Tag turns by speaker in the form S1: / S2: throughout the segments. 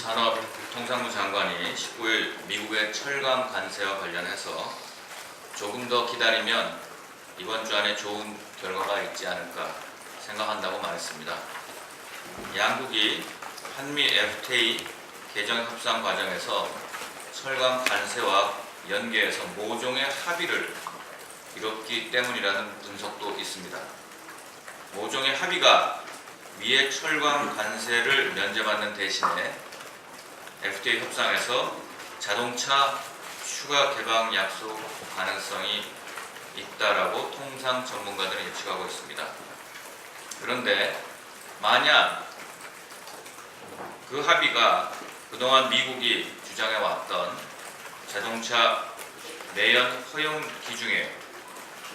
S1: 산업통상부 장관이 19일 미국의 철강 관세와 관련해서 조금 더 기다리면 이번 주 안에 좋은 결과가 있지 않을까 생각한다고 말했습니다. 양국이 한미 FTA 개정 협상 과정에서 철강 관세와 연계해서 모종의 합의를 이뤘기 때문이라는 분석도 있습니다. 모종의 합의가 미의 철강 관세를 면제받는 대신에 FTA 협상에서 자동차 추가 개방 약속 가능성이 있다라고 통상 전문가들은 예측하고 있습니다. 그런데 만약 그 합의가 그동안 미국이 주장해왔던 자동차 내연 허용 기준에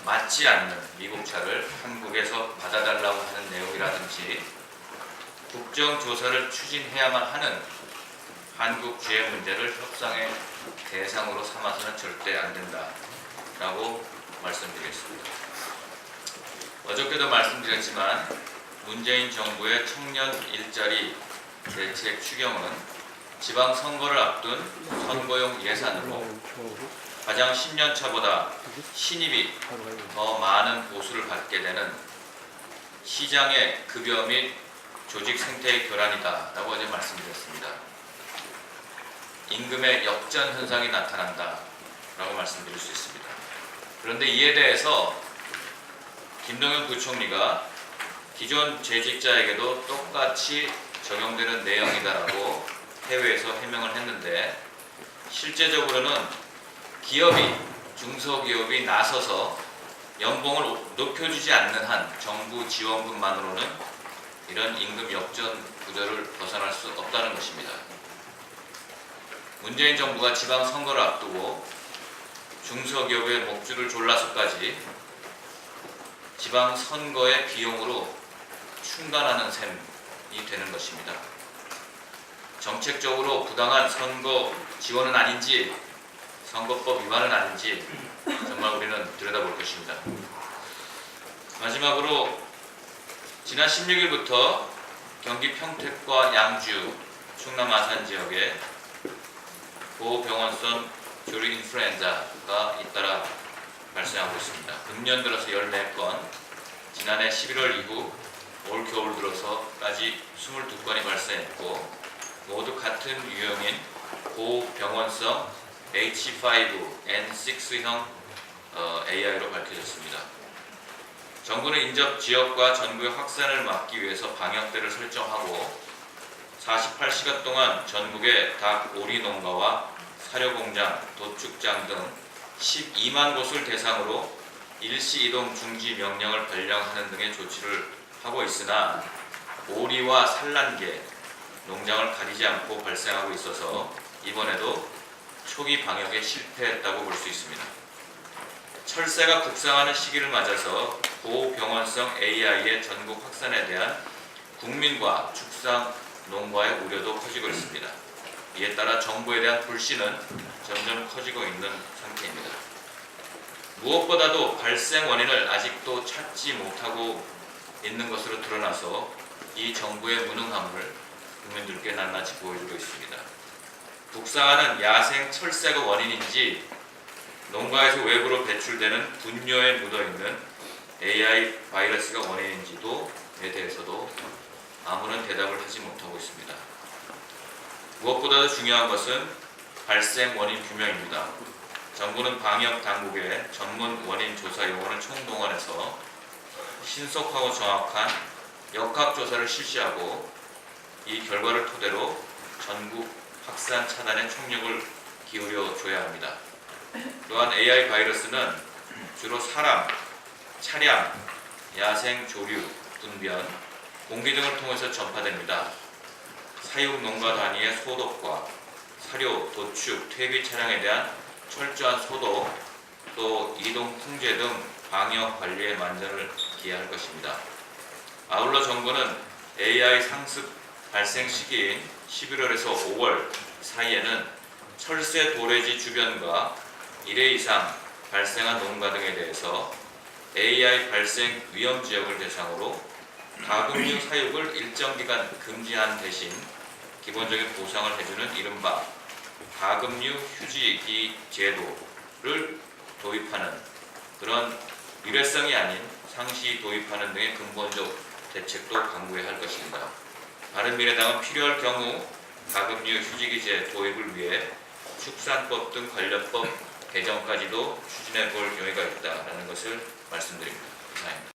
S1: 맞지 않는 미국 차를 한국에서 받아달라고 하는 내용이라든지 국정조사를 추진해야만 하는 한국 주해 문제를 협상의 대상으로 삼아서는 절대 안 된다라고 말씀드리겠습니다. 어저께도 말씀드렸지만 문재인 정부의 청년 일자리 대책 추경은 지방선거를 앞둔 선거용 예산으로 가장 10년차보다 신입이 더 많은 보수를 받게 되는 시장의 급여 및 조직 생태의 교란이다 라고 어제 말씀드렸습니다. 임금의 역전 현상이 나타난다 라고 말씀드릴 수 있습니다. 그런데 이에 대해서 김동연 부총리가 기존 재직자에게도 똑같이 적용되는 내용이다라고 해외에서 해명을 했는데, 실제적으로는 기업이, 중소기업이 나서서 연봉을 높여주지 않는 한 정부 지원금만으로는 이런 임금 역전 구조를 벗어날 수 없다는 것입니다. 문재인 정부가 지방선거를 앞두고 중소기업의 목줄을 졸라서까지 지방선거의 비용으로 충당하는 셈이 되는 것입니다. 정책적으로 부당한 선거 지원은 아닌지, 선거법 위반은 아닌지 정말 우리는 들여다볼 것입니다. 마지막으로 지난 16일부터 경기 평택과 양주, 충남 아산 지역에 고병원성 조류 인플루엔자가 잇따라 발생하고 있습니다. 금년 들어서 14건, 지난해 11월 이후 올 겨울 들어서까지 22건이 발생했고, 모두 같은 유형인 고병원성 H5N6형 AI로 밝혀졌습니다. 정부는 인접 지역과 전국의 확산을 막기 위해서 방역대를 설정하고 48시간 동안 전국의 닭 오리 농가와 사료공장, 도축장 등 12만 곳을 대상으로 일시 이동 중지 명령을 발령하는 등의 조치를 하고 있으나 오리와 산란계, 농장을 가리지 않고 발생하고 있어서 이번에도 초기 방역에 실패했다고 볼 수 있습니다. 철새가 국상하는 시기를 맞아서 고병원성 AI의 전국 확산에 대한 국민과 축산 농가의 우려도 커지고 있습니다. 이에 따라 정부에 대한 불신은 점점 커지고 있는 상태입니다. 무엇보다도 발생 원인을 아직도 찾지 못하고 있는 것으로 드러나서 이 정부의 무능함을 국민들께 낱낱이 보여주고 있습니다. 북상하는 야생 철새가 원인인지, 농가에서 외부로 배출되는 분뇨에 묻어있는 AI 바이러스가 원인인지에 대해서도 아무런 대답을 하지 못하고 있습니다. 무엇보다도 중요한 것은 발생 원인 규명입니다. 정부는 방역 당국의 전문 원인 조사 요원을 총동원해서 신속하고 정확한 역학조사를 실시하고 이 결과를 토대로 전국 확산 차단에 총력을 기울여 줘야 합니다. 또한 AI 바이러스는 주로 사람, 차량, 야생 조류, 분변, 공기 등을 통해서 전파됩니다. 사육 농가 단위의 소독과 사료, 도축, 퇴비 차량에 대한 철저한 소독, 또 이동 통제 등 방역 관리에 만전을 기해야 할 것입니다. 아울러 정부는 AI 상습 발생 시기인 11월에서 5월 사이에는 철새 도래지 주변과 1회 이상 발생한 농가 등에 대해서 AI 발생 위험 지역을 대상으로 가금류 사육을 일정 기간 금지한 대신 기본적인 보상을 해주는 이른바 가금류 휴지기 제도를 도입하는 그런 일회성이 아닌 상시 도입하는 등의 근본적 대책도 강구해야 할 것입니다. 바른미래당은 필요할 경우 가금류 휴지기제 도입을 위해 축산법 등 관련법 개정까지도 추진해 볼 용의가 있다는 것을 말씀드립니다. 이상입니다.